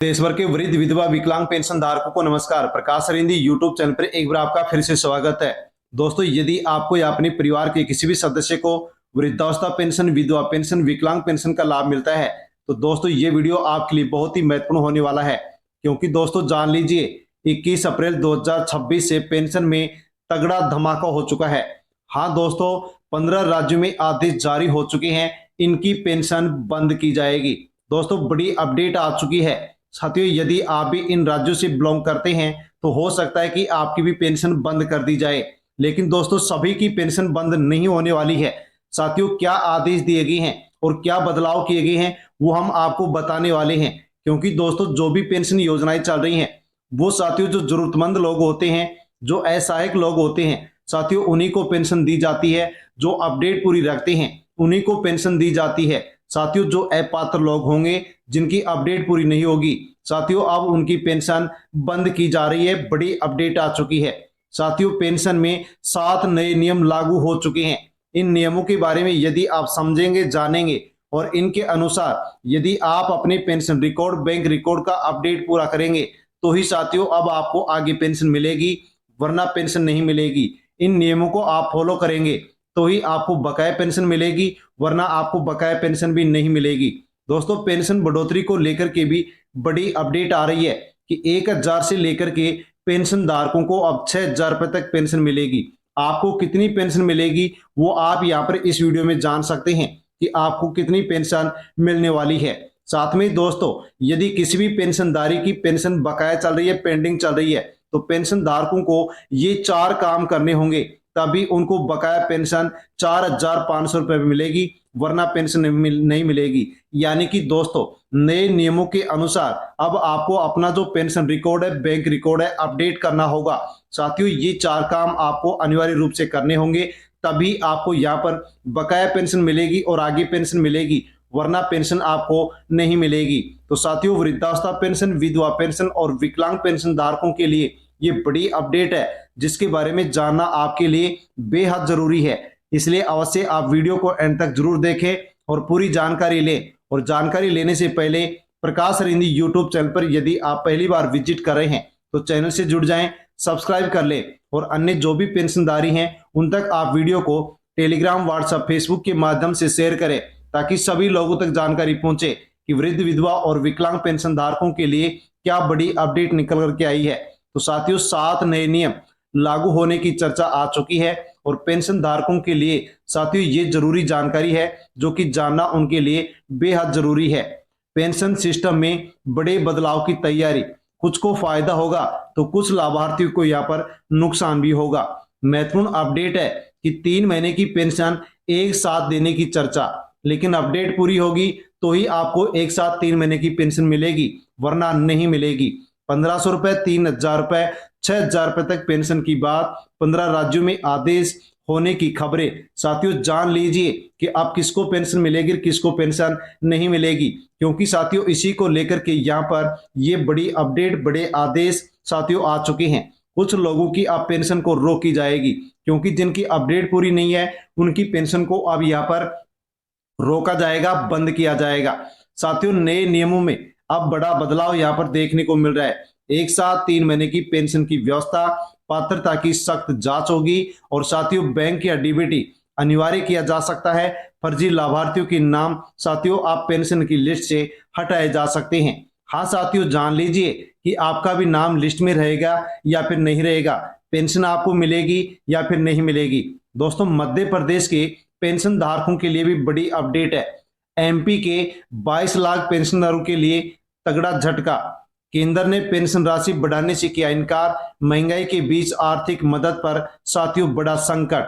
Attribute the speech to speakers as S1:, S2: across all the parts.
S1: देश भर के वृद्ध विधवा विकलांग पेंशन धारकों को नमस्कार। प्रकाश अरिंदी यूट्यूब चैनल पर एक बार आपका फिर से स्वागत है। दोस्तों, यदि आपको या अपने परिवार के किसी भी सदस्य को वृद्धावस्था पेंशन, विधवा पेंशन, विकलांग पेंशन का लाभ मिलता है तो दोस्तों ये वीडियो आपके लिए बहुत ही महत्वपूर्ण होने वाला है। क्योंकि दोस्तों जान लीजिए, 21 अप्रैल 2026 से पेंशन में तगड़ा धमाका हो चुका है। हाँ दोस्तों, 15 राज्यों में आदेश जारी हो चुके हैं, इनकी पेंशन बंद की जाएगी। दोस्तों बड़ी अपडेट आ चुकी है। साथियों, यदि आप भी इन राज्यों से बिलोंग करते हैं तो हो सकता है कि आपकी भी पेंशन बंद कर दी जाए। लेकिन दोस्तों सभी की पेंशन बंद नहीं होने वाली है। साथियों, क्या आदेश दिए गए हैं और क्या बदलाव किए गए हैं वो हम आपको बताने वाले हैं। क्योंकि दोस्तों जो भी पेंशन योजनाएं चल रही हैं वो साथियों जो जरूरतमंद लोग होते हैं, जो असहायक लोग होते हैं, साथियों उन्हीं को पेंशन दी जाती है। जो अपडेट पूरी रखते हैं उन्हीं को पेंशन दी जाती है। साथियों जो अपात्र लोग होंगे, जिनकी अपडेट पूरी नहीं होगी, साथियों अब उनकी पेंशन बंद की जा रही है। बड़ी अपडेट आ चुकी है। साथियों पेंशन में 7 नए नियम लागू हो चुके हैं। इन नियमों के बारे में यदि आप समझेंगे, जानेंगे और इनके अनुसार यदि आप अपने पेंशन रिकॉर्ड, बैंक रिकॉर्ड का अपडेट पूरा करेंगे तो ही साथियों अब आपको आगे पेंशन मिलेगी, वरना पेंशन नहीं मिलेगी। इन नियमों को आप फॉलो करेंगे तो ही आपको बकाया पेंशन मिलेगी, वरना आपको बकाया पेंशन भी नहीं मिलेगी। दोस्तों पेंशन बढ़ोतरी को लेकर के भी बड़ी अपडेट आ रही है कि 1000 से लेकर के पेंशन धारकों को अब 6000 रुपए तक पेंशन मिलेगी। आपको कितनी पेंशन मिलेगी वो आप यहाँ पर इस वीडियो में जान सकते हैं कि आपको कितनी पेंशन मिलने वाली है। साथ में दोस्तों यदि किसी भी पेंशनधारी की पेंशन बकाया चल रही है, पेंडिंग चल रही है, तो पेंशन धारकों को ये 4 काम करने होंगे, तभी उनको बकाया पेंशन 4500 रुपए मिलेगी, वरना पेंशन नहीं मिलेगी। यानी कि दोस्तों नए नियमों के अनुसार अब आपको अपना जो पेंशन रिकॉर्ड है, बैंक रिकॉर्ड है, अपडेट करना होगा। साथियों ये 4 काम आपको अनिवार्य रूप से करने होंगे, तभी आपको यहाँ पर बकाया पेंशन मिलेगी और आगे पेंशन मिलेगी, वरना पेंशन आपको नहीं मिलेगी। तो साथियों वृद्धावस्था पेंशन, विधवा पेंशन और विकलांग पेंशन धारकों के लिए ये बड़ी अपडेट है, जिसके बारे में जानना आपके लिए बेहद जरूरी है। इसलिए अवश्य आप वीडियो को एंड तक जरूर देखें और पूरी जानकारी लें। और जानकारी लेने से पहले प्रकाश अरिंदी यूट्यूब चैनल पर यदि आप पहली बार विजिट कर रहे हैं तो चैनल से जुड़ जाएं, सब्सक्राइब कर लें और अन्य जो भी पेंशनधारी हैं उन तक आप वीडियो को टेलीग्राम, व्हाट्सएप, फेसबुक के माध्यम से शेयर करें, ताकि सभी लोगों तक जानकारी पहुंचे कि वृद्ध, विधवा और विकलांग पेंशन धारकों के लिए क्या बड़ी अपडेट निकल करके आई है। तो साथियों 7 नए नियम लागू होने की चर्चा आ चुकी है और पेंशन धारकों के लिए साथियों ये जरूरी जानकारी है जो कि जानना उनके लिए बेहद जरूरी है। पेंशन सिस्टम में बड़े बदलाव की तैयारी, कुछ को फायदा होगा तो कुछ लाभार्थियों को यहाँ पर नुकसान भी होगा। महत्वपूर्ण अपडेट है कि 3 महीने की पेंशन एक साथ देने की चर्चा, लेकिन अपडेट पूरी होगी तो ही आपको एक साथ 3 महीने की पेंशन मिलेगी, वरना नहीं मिलेगी। 1500 रुपए, 3000 रुपए, 6000 रुपए तक पेंशन की बात, 15 राज्यों में आदेश होने की खबरें। साथियों जान लीजिए कि अब किसको पेंशन मिलेगी, किसको पेंशन नहीं मिलेगी। क्योंकि साथियों इसी को लेकर के यहाँ पर ये बड़ी अपडेट, बड़े आदेश साथियों आ चुके हैं। कुछ लोगों की अब पेंशन को रोकी जाएगी, क्योंकि जिनकी अपडेट पूरी नहीं है उनकी पेंशन को अब यहाँ पर रोका जाएगा, बंद किया जाएगा। साथियों नए नियमों में अब बड़ा बदलाव यहाँ पर देखने को मिल रहा है। एक साथ 3 महीने की पेंशन की व्यवस्था, पात्रता की सख्त जांच होगी और साथियों बैंक या डीबीटी अनिवार्य किया जा सकता है। फर्जी लाभार्थियों के नाम साथियों आप पेंशन की लिस्ट से हटाए जा सकते हैं। हाँ साथियों जान लीजिए कि आपका भी नाम लिस्ट में रहेगा या फिर नहीं रहेगा, पेंशन आपको मिलेगी या फिर नहीं मिलेगी। दोस्तों मध्य प्रदेश के पेंशन धारकों के लिए भी बड़ी अपडेट है। एमपी के 22 लाख पेंशनरों के लिए तगड़ा झटका। केंद्र ने पेंशन राशि बढ़ाने से किया इनकार। महंगाई के बीच आर्थिक मदद पर साथियों बड़ा संकट।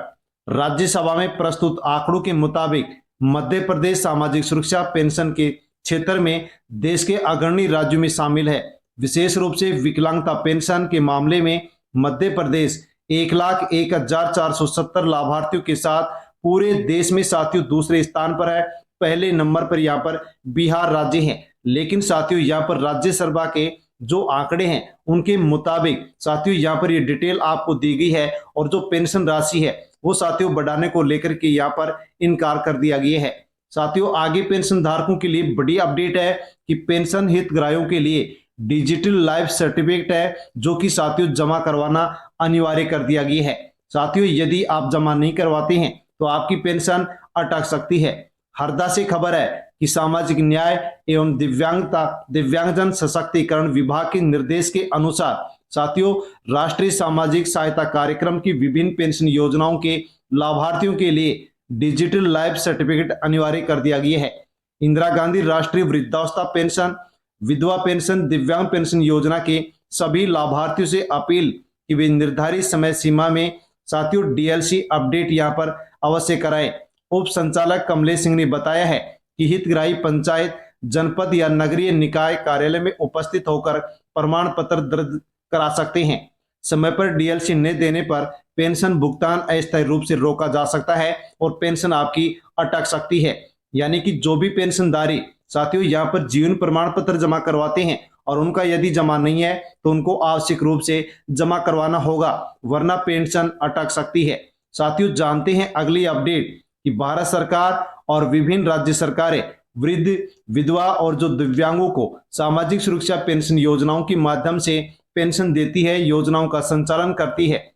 S1: राज्यसभा में प्रस्तुत आंकड़ों के मुताबिक मध्य प्रदेश सामाजिक सुरक्षा पेंशन के क्षेत्र में देश के अग्रणी राज्यों में शामिल है। विशेष रूप से विकलांगता पेंशन के मामले में मध्य प्रदेश 1,01,470 लाभार्थियों के साथ पूरे देश में साथियों दूसरे स्थान पर है। पहले नंबर पर यहाँ पर बिहार राज्य है। लेकिन साथियों यहाँ पर राज्यसभा के जो आंकड़े हैं उनके मुताबिक साथियों यहाँ पर ये डिटेल आपको दी गई है और जो पेंशन राशि है वो साथियों बढ़ाने को लेकर के यहाँ पर इनकार कर दिया गया है। साथियों आगे पेंशन धारकों के लिए बड़ी अपडेट है कि पेंशन हितग्राहियों के लिए डिजिटल लाइफ सर्टिफिकेट है, जो कि साथियों जमा करवाना अनिवार्य कर दिया गया है। साथियों यदि आप जमा नहीं करवाते हैं तो आपकी पेंशन अटक सकती है। हरदा से खबर है कि सामाजिक न्याय एवं दिव्यांगजन सशक्तिकरण विभाग के निर्देश के अनुसार साथियों राष्ट्रीय सामाजिक सहायता कार्यक्रम की विभिन्न पेंशन योजनाओं के लाभार्थियों के लिए डिजिटल लाइफ सर्टिफिकेट अनिवार्य कर दिया गया है। इंदिरा गांधी राष्ट्रीय वृद्धावस्था पेंशन, विधवा पेंशन, दिव्यांग पेंशन योजना के सभी लाभार्थियों से अपील कि वे निर्धारित समय सीमा में साथियों डीएलसी अपडेट यहां पर अवश्य कराएं। उप संचालक कमलेश सिंह ने बताया है कि हितग्राही पंचायत, जनपद या नगरीय निकाय कार्यालय में उपस्थित होकर प्रमाण पत्र दर्ज करा सकते हैं। समय पर डीएलसी न देने पर पेंशन भुगतान अस्थायी रूप से रोका जा सकता है और पेंशन आपकी अटक सकती है। यानी कि जो भी पेंशनधारी साथियों यहाँ पर जीवन प्रमाण पत्र जमा करवाते हैं और उनका यदि जमा नहीं है तो उनको आवश्यक रूप से जमा करवाना होगा, वरना पेंशन अटक सकती है। साथियों जानते हैं अगली अपडेट कि भारत सरकार और विभिन्न राज्य सरकारें वृद्ध, विधवा और जो दिव्यांगों को सामाजिक सुरक्षा पेंशन योजनाओं के माध्यम से पेंशन देती है, योजनाओं का संचालन करती है।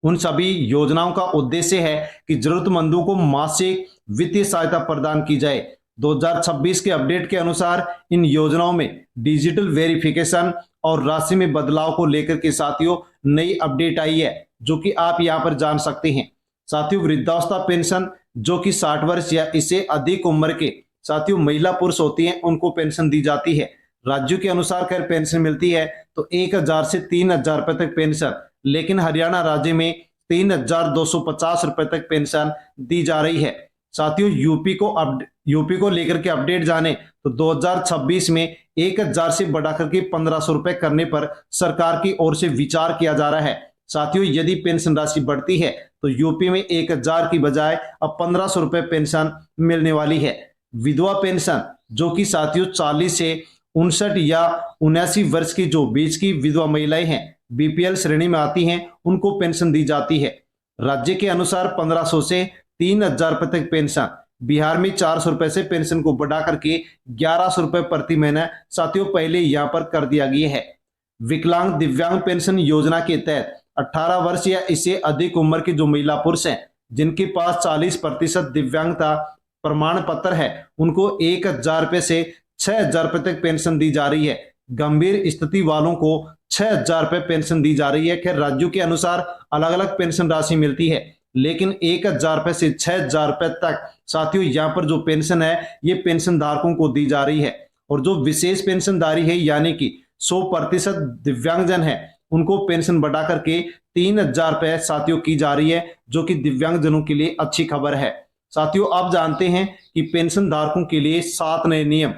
S1: उन सभी योजनाओं का उद्देश्य है कि जरूरतमंदों को मासिक वित्तीय सहायता प्रदान की जाए। 2026 के अपडेट के अनुसार इन योजनाओं में डिजिटल वेरिफिकेशन और राशि में बदलाव को लेकर के साथियों नई अपडेट आई है, जो कि आप यहां पर जान सकते हैं। साथियों वृद्धावस्था पेंशन, जो कि 60 वर्ष या इससे अधिक उम्र के साथियों महिला पुरुष होती हैं, उनको पेंशन दी जाती है। राज्यों के अनुसार खैर पेंशन मिलती है तो 1000 से 3000 रुपए तक पेंशन, लेकिन हरियाणा राज्य में 3250 रुपए तक पेंशन दी जा रही है। साथियों यूपी को लेकर के अपडेट जाने तो 2026 में 1000 से बढ़ाकर के 1500 रुपए करने पर सरकार की ओर से विचार किया जा रहा है। साथियों यदि पेंशन राशि बढ़ती है तो यूपी में 1000 की बजाय अब 1500 रुपए पेंशन मिलने वाली है। विधवा पेंशन, जो कि साथियों 40 से 59 या 79 वर्ष की जो बीच की विधवा महिलाएं हैं, बीपीएल श्रेणी में आती हैं, उनको पेंशन दी जाती है। राज्य के अनुसार 1500 से 3000 रुपए तक पेंशन। बिहार में 400 रुपए से पेंशन को बढ़ा करके 1100 रुपए प्रति महीना साथियों पहले यहां पर कर दिया गया है। विकलांग दिव्यांग पेंशन योजना के तहत 18 वर्ष या इससे अधिक उम्र के जो महिला पुरुष हैं, जिनके पास 40% दिव्यांगता प्रमाण पत्र है, उनको 1000 रुपए से 6000 रुपए तक पेंशन दी जा रही है। गंभीर स्थिति वालों को 6000 रुपए पेंशन दी जा रही है। खैर राज्यों के अनुसार अलग अलग पेंशन राशि मिलती है, लेकिन 1000 रुपए से 6000 रुपए तक साथियों यहाँ पर जो पेंशन है ये पेंशन धारकों को दी जा रही है। और जो विशेष पेंशनधारी है यानी कि 100% दिव्यांगजन है, उनको पेंशन बढ़ा करके 3000 रुपए साथियों की जा रही है, जो कि दिव्यांगजनों के लिए अच्छी खबर है। साथियों आप जानते हैं कि पेंशन धारकों के लिए 7 नए नियम,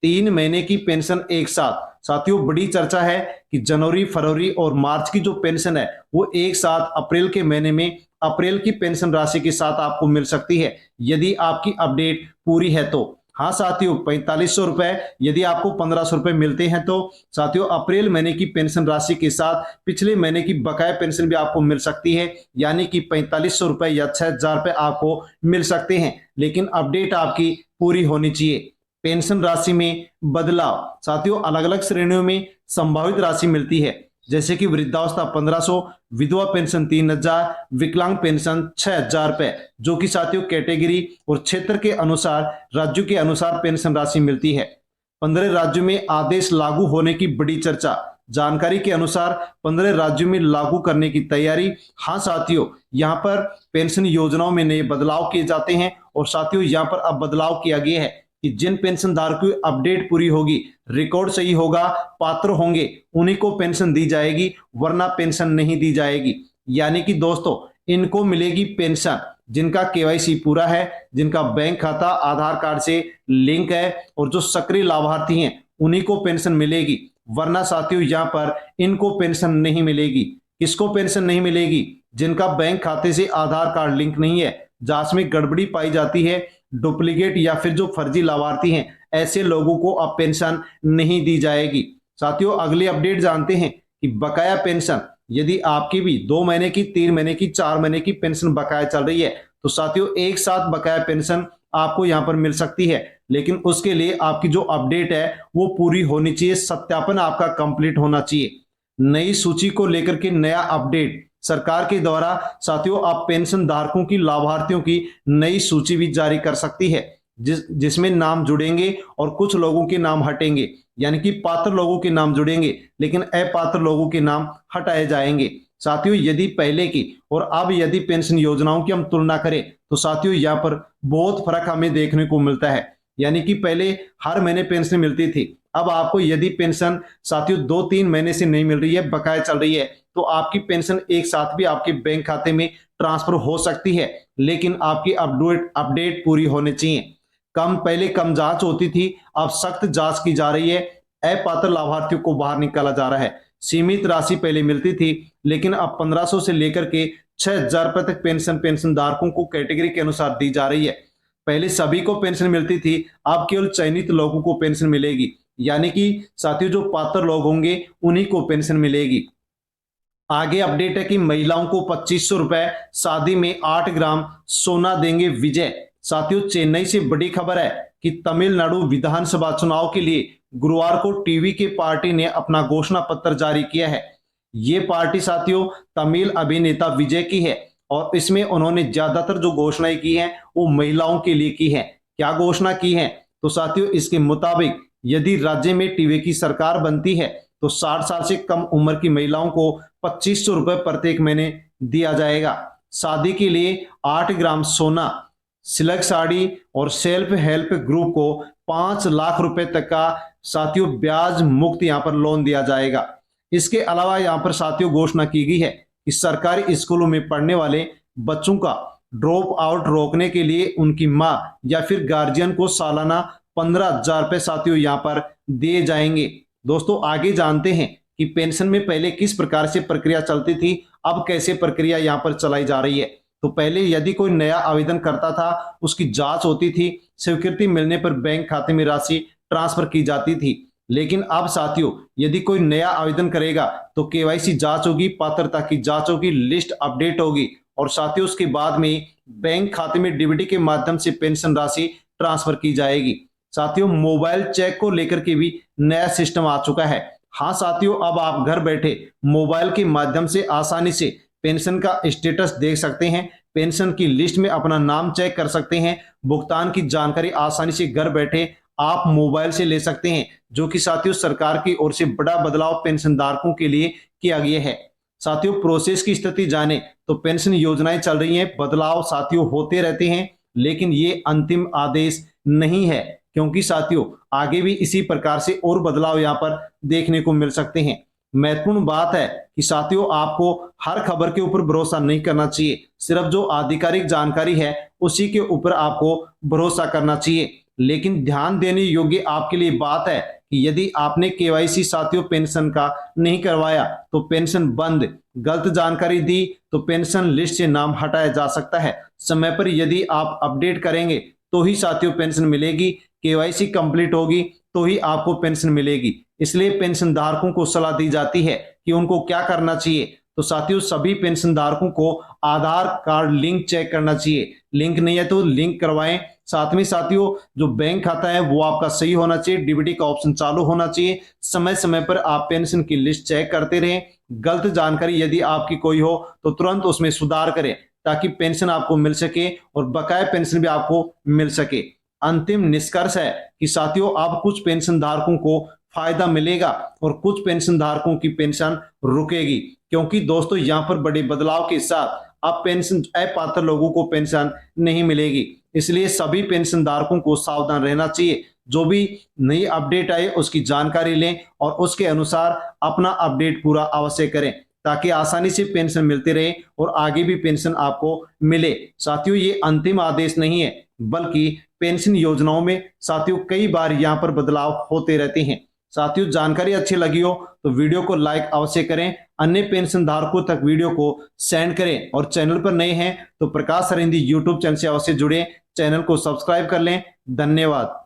S1: 3 महीने की पेंशन एक साथ। साथियों बड़ी चर्चा है कि जनवरी, फरवरी और मार्च की जो पेंशन है वो एक साथ अप्रैल के महीने में अप्रैल की पेंशन राशि के साथ आपको मिल सकती है, यदि आपकी अपडेट पूरी है तो। हाँ साथियों 4500 रुपए यदि आपको 1500 रुपए मिलते हैं तो साथियों अप्रैल महीने की पेंशन राशि के साथ पिछले महीने की बकाया पेंशन भी आपको मिल सकती है, यानी कि 4500 रुपए या 6000 रुपए आपको मिल सकते हैं, लेकिन अपडेट आपकी पूरी होनी चाहिए। पेंशन राशि में बदलाव, साथियों अलग अलग श्रेणियों में संभावित राशि मिलती है, जैसे कि वृद्धावस्था 1500, विधवा पेंशन 3000, विकलांग पेंशन 6000 रुपए, जो कि साथियों कैटेगरी और क्षेत्र के अनुसार राज्यों के अनुसार पेंशन राशि मिलती है। 15 राज्यों में आदेश लागू होने की बड़ी चर्चा। जानकारी के अनुसार 15 राज्यों में लागू करने की तैयारी। हाँ साथियों यहाँ पर पेंशन योजनाओं में नए बदलाव किए जाते हैं और साथियों यहाँ पर अब बदलाव किया गया है कि जिन पेंशन धारकों की अपडेट पूरी होगी, रिकॉर्ड सही होगा, पात्र होंगे, उन्हीं को पेंशन दी जाएगी, वरना पेंशन नहीं दी जाएगी। यानी कि दोस्तों इनको मिलेगी पेंशन जिनका केवाईसी पूरा है, जिनका बैंक खाता आधार कार्ड से लिंक है और जो सक्रिय लाभार्थी हैं उन्हीं को पेंशन मिलेगी, वरना साथियों यहाँ पर इनको पेंशन नहीं मिलेगी। किसको पेंशन नहीं मिलेगी? जिनका बैंक खाते से आधार कार्ड लिंक नहीं है, जांच में गड़बड़ी पाई जाती है, डुप्लीकेट या फिर जो फर्जी लाभार्थी हैं, ऐसे लोगों को अब पेंशन नहीं दी जाएगी। साथियों अगली अपडेट जानते हैं कि बकाया पेंशन, यदि आपकी भी 2 महीने की, 3 महीने की, 4 महीने की पेंशन बकाया चल रही है तो साथियों एक साथ बकाया पेंशन आपको यहाँ पर मिल सकती है, लेकिन उसके लिए आपकी जो अपडेट है वो पूरी होनी चाहिए, सत्यापन आपका कंप्लीट होना चाहिए। नई सूची को लेकर के नया अपडेट सरकार के द्वारा साथियों आप पेंशन धारकों की, लाभार्थियों की नई सूची भी जारी कर सकती है, जिसमें नाम जुड़ेंगे और कुछ लोगों के नाम हटेंगे, यानी कि पात्र लोगों के नाम जुड़ेंगे लेकिन अपात्र लोगों के नाम हटाए जाएंगे। साथियों यदि पहले की और अब यदि पेंशन योजनाओं की हम तुलना करें तो साथियों यहाँ पर बहुत फर्क हमें देखने को मिलता है। यानी कि पहले हर महीने पेंशन मिलती थी, अब आपको यदि पेंशन साथियों 2-3 महीने से नहीं मिल रही है, बकाया चल रही है, तो आपकी पेंशन एक साथ भी आपके बैंक खाते में ट्रांसफर हो सकती है, लेकिन आपकी अपडेट पूरी होनी चाहिए। पहले कम जांच होती थी, अब सख्त जांच की जा रही है, अपात्र लाभार्थियों को बाहर निकाला जा रहा है। सीमित राशि पहले मिलती थी, लेकिन अब 1500 से लेकर के 6000 रुपए तक पेंशन धारकों को कैटेगरी के अनुसार दी जा रही है। पहले सभी को पेंशन मिलती थी, अब केवल चयनित लोगों को पेंशन मिलेगी, यानी कि साथियों जो पात्र लोग होंगे उन्हीं को पेंशन मिलेगी। आगे अपडेट है कि महिलाओं को 2500 रुपए, शादी में 8 ग्राम सोना देंगे विजय। साथियों चेन्नई से बड़ी खबर है कि तमिलनाडु विधानसभा चुनाव के लिए गुरुवार को टीवी के पार्टी ने अपना घोषणा पत्र जारी किया है। ये पार्टी साथियों तमिल अभिनेता विजय की है और इसमें उन्होंने ज्यादातर जो घोषणाएं की हैं वो महिलाओं के लिए की है। क्या घोषणा की है? तो साथियों इसके मुताबिक यदि राज्य में टीवी की सरकार बनती है तो 60 साल से कम उम्र की महिलाओं को 2500 रुपए प्रत्येक महीने दिया जाएगा। शादी के लिए 8 ग्राम सोना, सिल्क साड़ी और सेल्फ हेल्प ग्रुप को 5 लाख रुपए तक का साथियों ब्याज मुक्त यहां पर लोन दिया जाएगा। इसके अलावा यहां पर साथियों घोषणा की गई है कि सरकारी स्कूलों में पढ़ने वाले बच्चों का ड्रॉप आउट रोकने के लिए उनकी मां या फिर गार्जियन को सालाना 15,000 रुपए साथियों यहां पर दिए जाएंगे। दोस्तों आगे जानते हैं कि पेंशन में पहले किस प्रकार से प्रक्रिया चलती थी, अब कैसे प्रक्रिया यहां पर चलाई जा रही है। तो पहले यदि कोई नया आवेदन करता था, उसकी जांच होती थी, स्वीकृति मिलने पर बैंक खाते में राशि ट्रांसफर की जाती थी। लेकिन अब साथियों यदि कोई नया आवेदन करेगा तो केवाईसी जांच होगी, पात्रता की जांच होगी, लिस्ट अपडेट होगी और साथियों उसके बाद में बैंक खाते में डीबीटी के माध्यम से पेंशन राशि ट्रांसफर की जाएगी। साथियों मोबाइल चेक को लेकर के भी नया सिस्टम आ चुका है। हाँ साथियों अब आप घर बैठे मोबाइल के माध्यम से आसानी से पेंशन का स्टेटस देख सकते हैं, पेंशन की लिस्ट में अपना नाम चेक कर सकते हैं, भुगतान की जानकारी आसानी से घर बैठे आप मोबाइल से ले सकते हैं, जो कि साथियों सरकार की ओर से बड़ा बदलाव पेंशन धारकों के लिए किया गया है। साथियों प्रोसेस की स्थिति जाने तो पेंशन योजनाएं चल रही हैं, बदलाव साथियों होते रहते हैं, लेकिन ये अंतिम आदेश नहीं है, क्योंकि साथियों आगे भी इसी प्रकार से और बदलाव यहाँ पर देखने को मिल सकते हैं। महत्वपूर्ण बात है कि साथियों आपको हर खबर के ऊपर भरोसा नहीं करना चाहिए, सिर्फ जो आधिकारिक जानकारी है उसी के ऊपर आपको भरोसा करना चाहिए। लेकिन ध्यान देने योग्य आपके लिए बात है कि यदि आपने केवाईसी साथियों पेंशन का नहीं करवाया तो पेंशन बंद, गलत जानकारी दी तो पेंशन लिस्ट से नाम हटाया जा सकता है। समय पर यदि आप अपडेट करेंगे तो ही साथियों पेंशन मिलेगी, केवाईसी कंप्लीट होगी तो ही आपको पेंशन मिलेगी। इसलिए पेंशन धारकों को सलाह दी जाती है कि उनको क्या करना चाहिए। तो साथियों सभी पेंशन धारकों को आधार कार्ड लिंक चेक करना चाहिए, लिंक नहीं है तो लिंक करवाएं। साथ में साथियों जो बैंक खाता है वो आपका सही होना चाहिए, डीबीटी का ऑप्शन चालू होना चाहिए, समय समय पर आप पेंशन की लिस्ट चेक करते रहें। गलत जानकारी यदि आपकी कोई हो तो तुरंत उसमें सुधार करें ताकि पेंशन आपको मिल सके और बकाया पेंशन भी आपको मिल सके। अंतिम निष्कर्ष है कि साथियों अब कुछ पेंशन धारकों को फायदा मिलेगा और कुछ पेंशन धारकों की पेंशन रुकेगी, क्योंकि दोस्तों यहां पर बड़े बदलाव के साथ अब पेंशन अपात्र लोगों को पेंशन नहीं मिलेगी। इसलिए सभी पेंशन धारकों को सावधान रहना चाहिए, जो भी नई अपडेट आए उसकी जानकारी लें और उसके अनुसार अपना अपडेट पूरा अवश्य करें ताकि आसानी से पेंशन मिलती रहे और आगे भी पेंशन आपको मिले। साथियों ये अंतिम आदेश नहीं है, बल्कि पेंशन योजनाओं में साथियों कई बार यहाँ पर बदलाव होते रहते हैं। साथियों जानकारी अच्छी लगी हो तो वीडियो को लाइक अवश्य करें, अन्य पेंशन धारकों तक वीडियो को सेंड करें और चैनल पर नए हैं तो प्रकाश सरिंदी यूट्यूब चैनल से अवश्य जुड़े, चैनल को सब्सक्राइब कर लें। धन्यवाद।